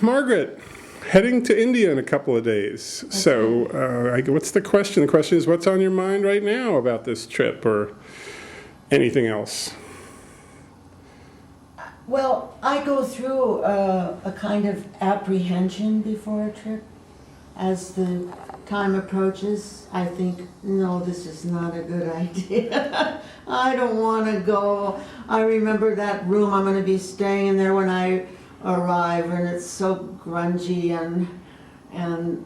Margaret, heading to India in a couple of days. Okay. So what's the question? The question is, what's on your mind right now about this trip or anything else? Well, I go through a kind of apprehension before a trip. As the time approaches, I think, no, this is not a good idea. I don't want to go. I remember that room I'm going to be staying in there when I arrive, and it's so grungy, and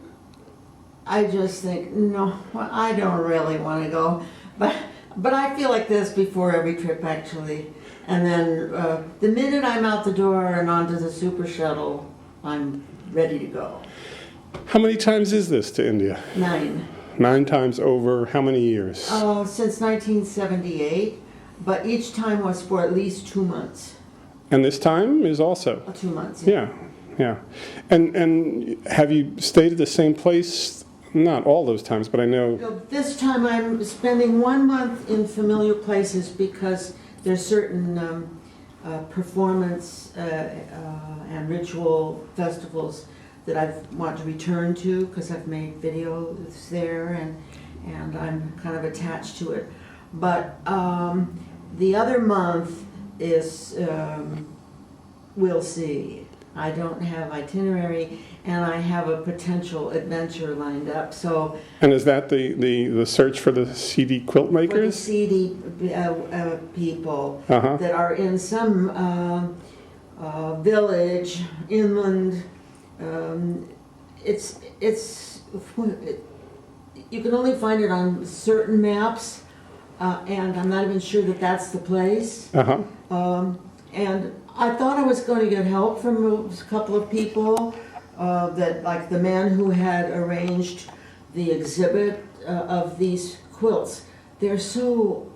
I just think, no, I don't really want to go. But I feel like this before every trip, actually. And then the minute I'm out the door and onto the super shuttle, I'm ready to go. How many times is this to India? 9. 9 times over how many years? Since 1978, but each time was for at least 2 months. And this time is also? 2 months. Yeah, yeah. And have you stayed at the same place? Not all those times, but I know... This time I'm spending 1 month in familiar places because there's certain performance and ritual festivals that I want to return to because I've made videos there and I'm kind of attached to it. But the other month is, we'll see. I don't have itinerary and I have a potential adventure lined up. So. And is that the search for the Siddi Quiltmakers? For the Siddi people that are in some village, inland. You can only find it on certain maps, and I'm not even sure that that's the place. And I thought I was going to get help from a couple of people, that like the man who had arranged the exhibit of these quilts. They're so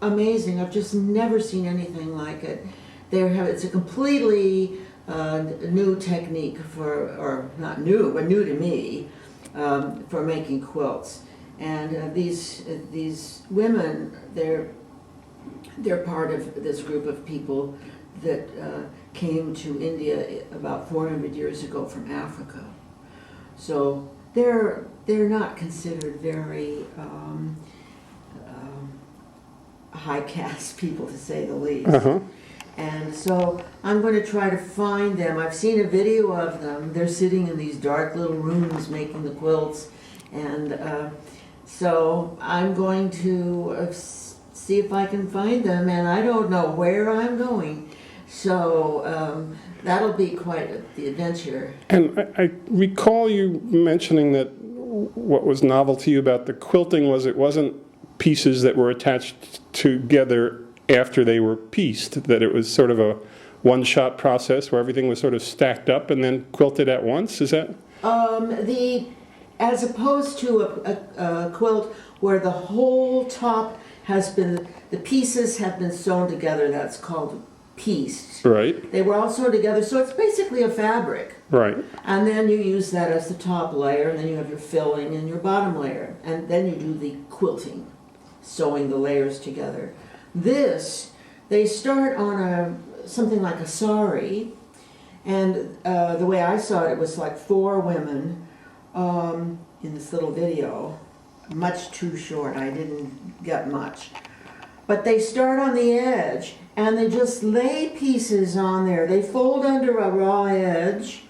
amazing. I've just never seen anything like it. It's a completely new technique or not new, but new to me, for making quilts. And these women, they're part of this group of people that came to India about 400 years ago from Africa. So they're not considered very high caste people, to say the least. And so I'm going to try to find them. I've seen a video of them. They're sitting in these dark little rooms making the quilts. And so I'm going to see if I can find them. And I don't know where I'm going. So that'll be quite the adventure. And I recall you mentioning that what was novel to you about the quilting was it wasn't pieces that were attached together after they were pieced, that it was sort of a one-shot process where everything was sort of stacked up and then quilted at once, is that? As opposed to a quilt where the whole top has been, the pieces have been sewn together, that's called pieced. Right. They were all sewn together, so it's basically a fabric. Right. And then you use that as the top layer, and then you have your filling and your bottom layer, and then you do the quilting, sewing the layers together. This, they start on something like a sari, and the way I saw it, it was like 4 women in this little video, much too short, I didn't get much. But they start on the edge, and they just lay pieces on there. They fold under a raw edge.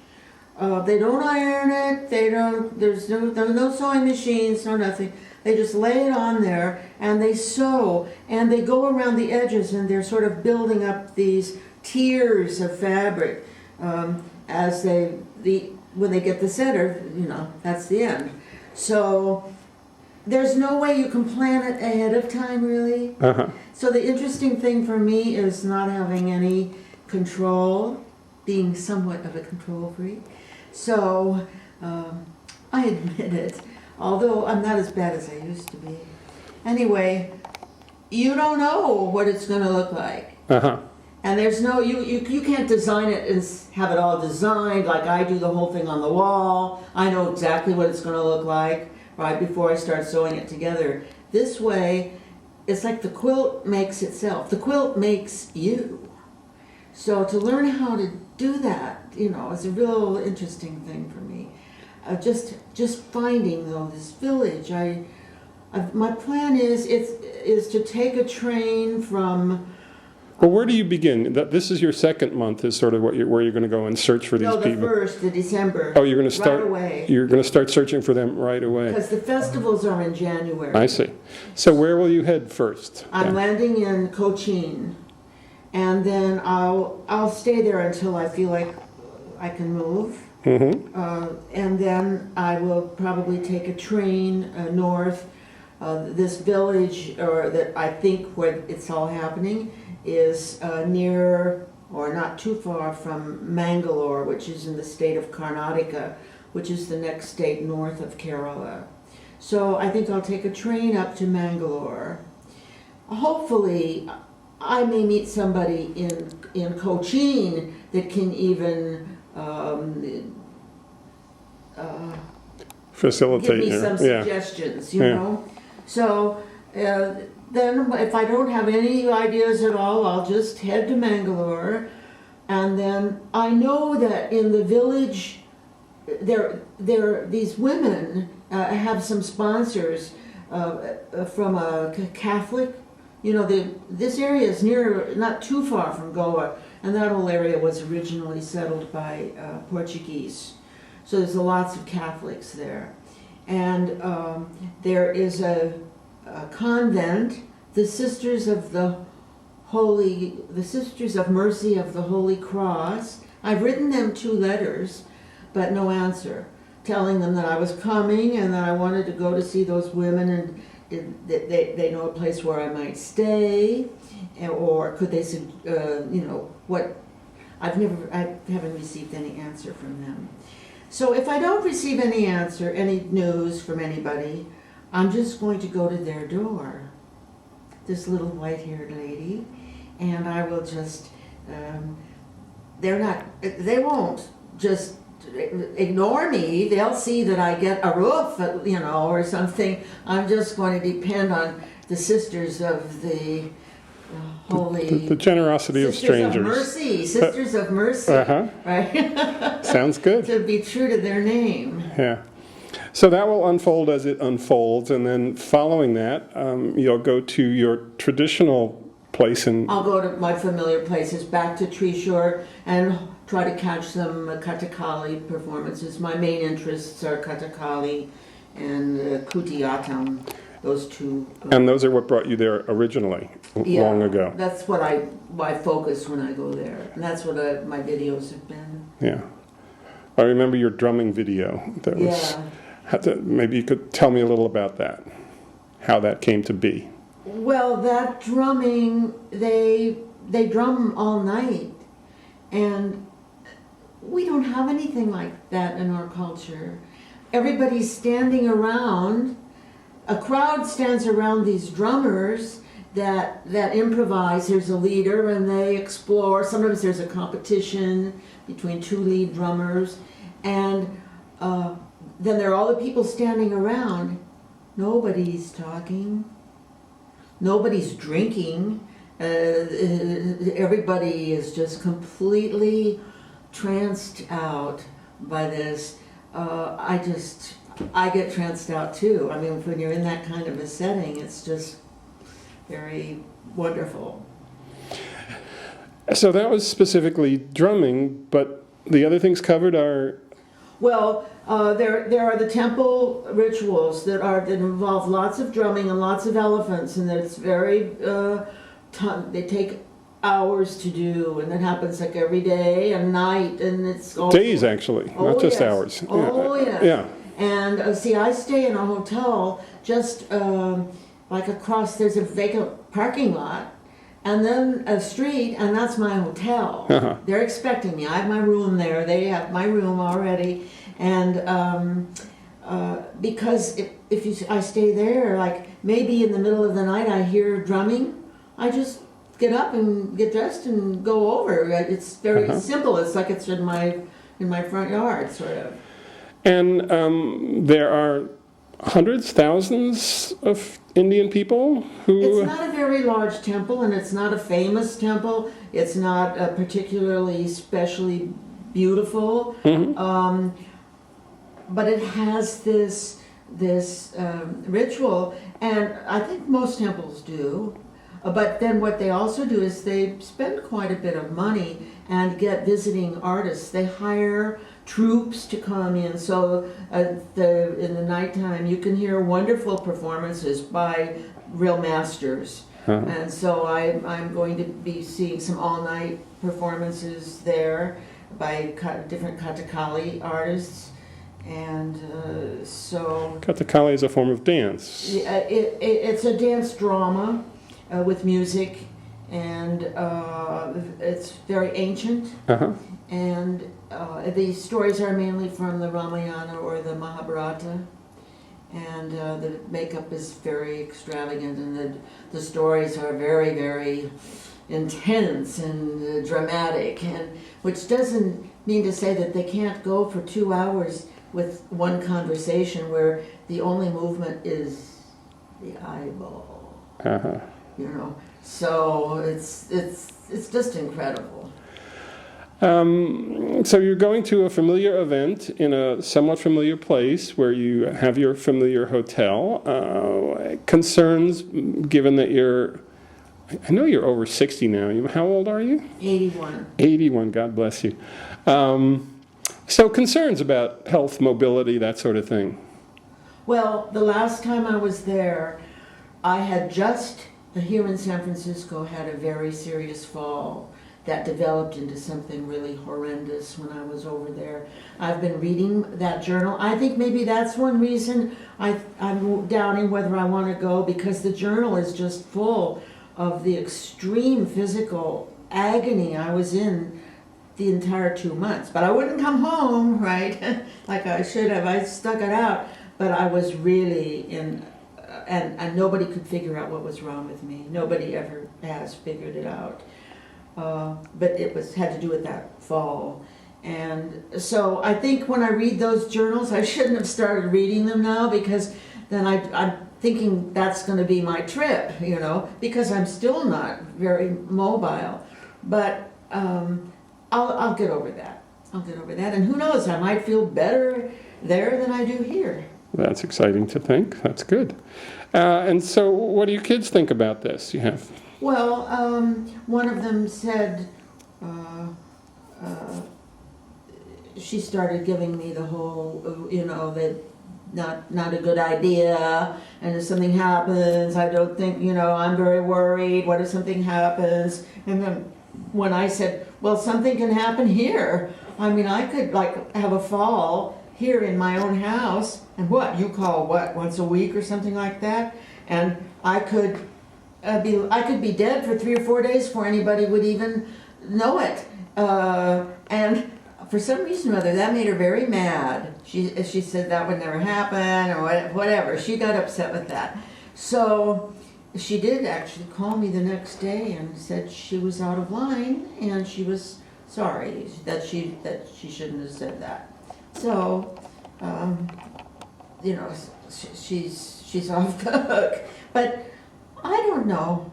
They don't iron it, there's no sewing machines, no nothing. They just lay it on there and they sew and they go around the edges and they're sort of building up these tiers of fabric as when they get the center, that's the end. So there's no way you can plan it ahead of time, really. So the interesting thing for me is not having any control, being somewhat of a control freak. So I admit it. Although I'm not as bad as I used to be. Anyway, you don't know what it's going to look like. And there's no, you can't design it and have it all designed like I do the whole thing on the wall. I know exactly what it's going to look like right before I start sewing it together. This way, it's like the quilt makes itself. The quilt makes you. So to learn how to do that, is a real interesting thing for me. Just finding though this village. My plan is to take a train from. Well, where do you begin? This is your second month, is sort of where you're going to go and search for these No, people. the December. Oh, you're going to start right away. You're going to start searching for them right away. Because the festivals are in January. I see. So where will you head first? I'm landing in Cochin, and then I'll stay there until I feel like I can move. And then I will probably take a train north. This village, or that I think where it's all happening, is near or not too far from Mangalore, which is in the state of Karnatika, which is the next state north of Kerala. So I think I'll take a train up to Mangalore. Hopefully, I may meet somebody in Cochin that can even Facilitate. give me some suggestions, you know. So then if I don't have any ideas at all, I'll just head to Mangalore. And then I know that in the village, these women have some sponsors from a Catholic. This area is not too far from Goa, and that whole area was originally settled by Portuguese. So there's lots of Catholics there. And there is a convent, the Sisters of Mercy of the Holy Cross. I've written them 2 letters, but no answer, telling them that I was coming and that I wanted to go to see those women, and they know a place where I might stay, or could they, what? I haven't received any answer from them. So if I don't receive any answer, any news from anybody, I'm just going to go to their door, this little white-haired lady, and I will just, they won't just ignore me. They'll see that I get a roof, or something. I'm just going to depend on the Sisters of the Holy... The generosity of strangers. Sisters of Mercy, right? Sounds good. To be true to their name. Yeah. So that will unfold as it unfolds, and then following that, you'll go to your traditional place. I'll go to my familiar places, back to Trishore, and try to catch some Kathakali performances. My main interests are Kathakali and Kuttiyattam, those 2. And those are what brought you there originally, long ago. That's what my focus when I go there, and that's what my videos have been. Yeah. I remember your drumming video. That was. Maybe you could tell me a little about that, how that came to be. Well, that drumming, they drum all night, and we don't have anything like that in our culture. Everybody's standing around, a crowd stands around these drummers that improvise. There's a leader and they explore. Sometimes there's a competition between 2 lead drummers, and then there are all the people standing around. Nobody's talking. Nobody's drinking. Everybody is just completely tranced out by this. I get tranced out too. I mean, when you're in that kind of a setting, it's just very wonderful. So that was specifically drumming, but the other things covered are... Well, there are the temple rituals that involve lots of drumming and lots of elephants, and that it's very they take hours to do, and it happens like every day and night, and it's all days actually, not just hours. Oh yeah. Yeah. And see, I stay in a hotel just like across. There's a vacant parking lot, and then a street, and that's my hotel. They're expecting me. I have my room there. They have my room already. And because I stay there, like maybe in the middle of the night I hear drumming, I just get up and get dressed and go over. It's very simple. It's like it's in my front yard, sort of. And there are hundreds, thousands of Indian people who... It's not a very large temple, and it's not a famous temple. It's not particularly specially beautiful, but it has this ritual, and I think most temples do. But then what they also do is they spend quite a bit of money and get visiting artists. They hire troops to come in, so in the nighttime you can hear wonderful performances by real masters. And so I'm going to be seeing some all-night performances there by different Kathakali artists. And so... Kathakali is a form of dance. It's a dance drama with music, and it's very ancient. And the stories are mainly from the Ramayana or the Mahabharata. And the makeup is very extravagant, and the stories are very, very intense and dramatic, and which doesn't mean to say that they can't go for 2 hours with one conversation where the only movement is the eyeball. You know, so it's just incredible. So you're going to a familiar event in a somewhat familiar place where you have your familiar hotel. Concerns, given that I know you're over 60 now. How old are you? 81. 81, God bless you. So concerns about health, mobility, that sort of thing. Well, the last time I was there, I had just, here in San Francisco, had a very serious fall that developed into something really horrendous when I was over there. I've been reading that journal. I think maybe that's one reason I'm doubting whether I want to go, because the journal is just full of the extreme physical agony I was in the entire 2 months. But I wouldn't come home, right, like I should have. I stuck it out, but I was really in, and nobody could figure out what was wrong with me. Nobody ever has figured it out. But it had to do with that fall. And so I think when I read those journals, I shouldn't have started reading them now, because then I'm thinking that's going to be my trip, you know, because I'm still not very mobile. But I'll get over that. I'll get over that. And who knows, I might feel better there than I do here. That's exciting to think. That's good. And so what do your kids think about this? You have... Well, one of them said, she started giving me the whole, you know, that not a good idea, and if something happens, I don't think, you know, I'm very worried, what if something happens? And then when I said, well, something can happen here. I mean, I could, like, have a fall here in my own house, and what, you call what, once a week or something like that? And I could be dead for 3 or 4 days before anybody would even know it. And for some reason or other, that made her very mad. She said that would never happen, or whatever. She got upset with that. So she did actually call me the next day and said she was out of line, and she was sorry that she shouldn't have said that. So, you know, she's off the hook. But I don't know.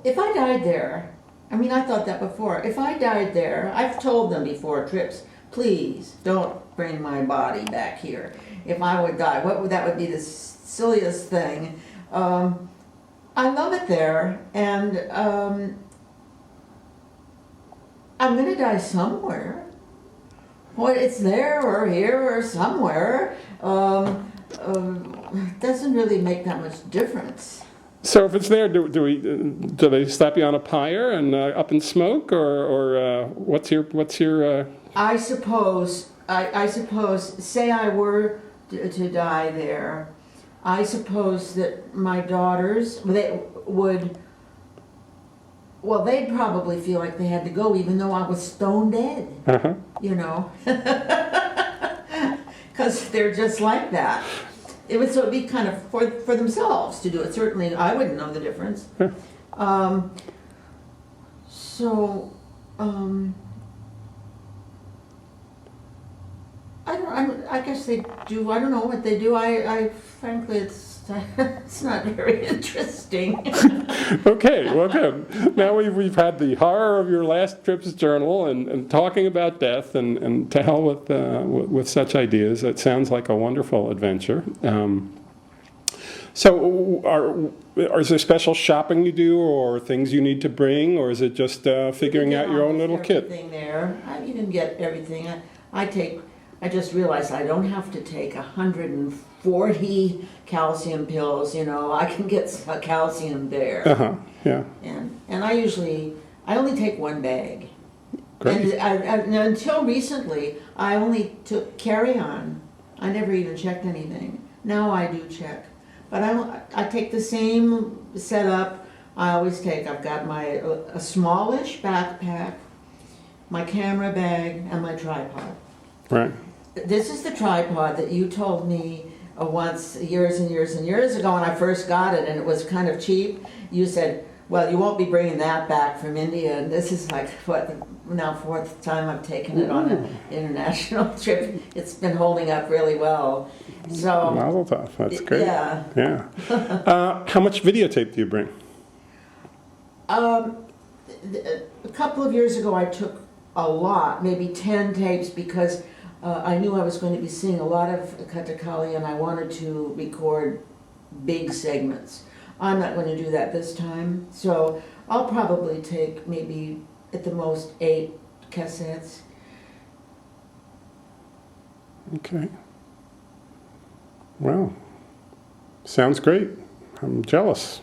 If I died there, I mean, I thought that before. If I died there, I've told them before trips, please don't bring my body back here. If I would die, that would be the silliest thing. I love it there, and I'm going to die somewhere. Well, it's there or here or somewhere. Doesn't really make that much difference. So if it's there, do they slap you on a pyre and up in smoke, or what's your? I suppose. Say I were to die there, I suppose that my daughters they'd probably feel like they had to go, even though I was stone dead. You know, because they're just like that. It would be kind of for themselves to do it. Certainly, I wouldn't know the difference. I don't I guess they do. I don't know what they do. I frankly, it's not very interesting. Okay, well, good. Now we've had the horror of your last trip's journal and talking about death and to hell with such ideas. It sounds like a wonderful adventure. So is there special shopping you do or things you need to bring, or is it just figuring out your own little kit? Everything there. You can get everything. I just realized I don't have to take 140 calcium pills. You know, I can get some calcium there. Yeah. And I only take one bag. Great. And until recently, I only took carry-on. I never even checked anything. Now I do check. But I take the same setup I always take. I've got a smallish backpack, my camera bag, and my tripod. Right. This is the tripod that you told me once years and years and years ago when I first got it, and it was kind of cheap. You said, well, you won't be bringing that back from India, and this is like, now fourth time I've taken it on an international trip. It's been holding up really well. So Mazel tov. That's great. Yeah. Yeah. How much videotape do you bring? A couple of years ago I took a lot, maybe 10 tapes, because I knew I was going to be seeing a lot of Kathakali and I wanted to record big segments. I'm not going to do that this time, so I'll probably take maybe at the most 8 cassettes. Okay. Well, sounds great. I'm jealous.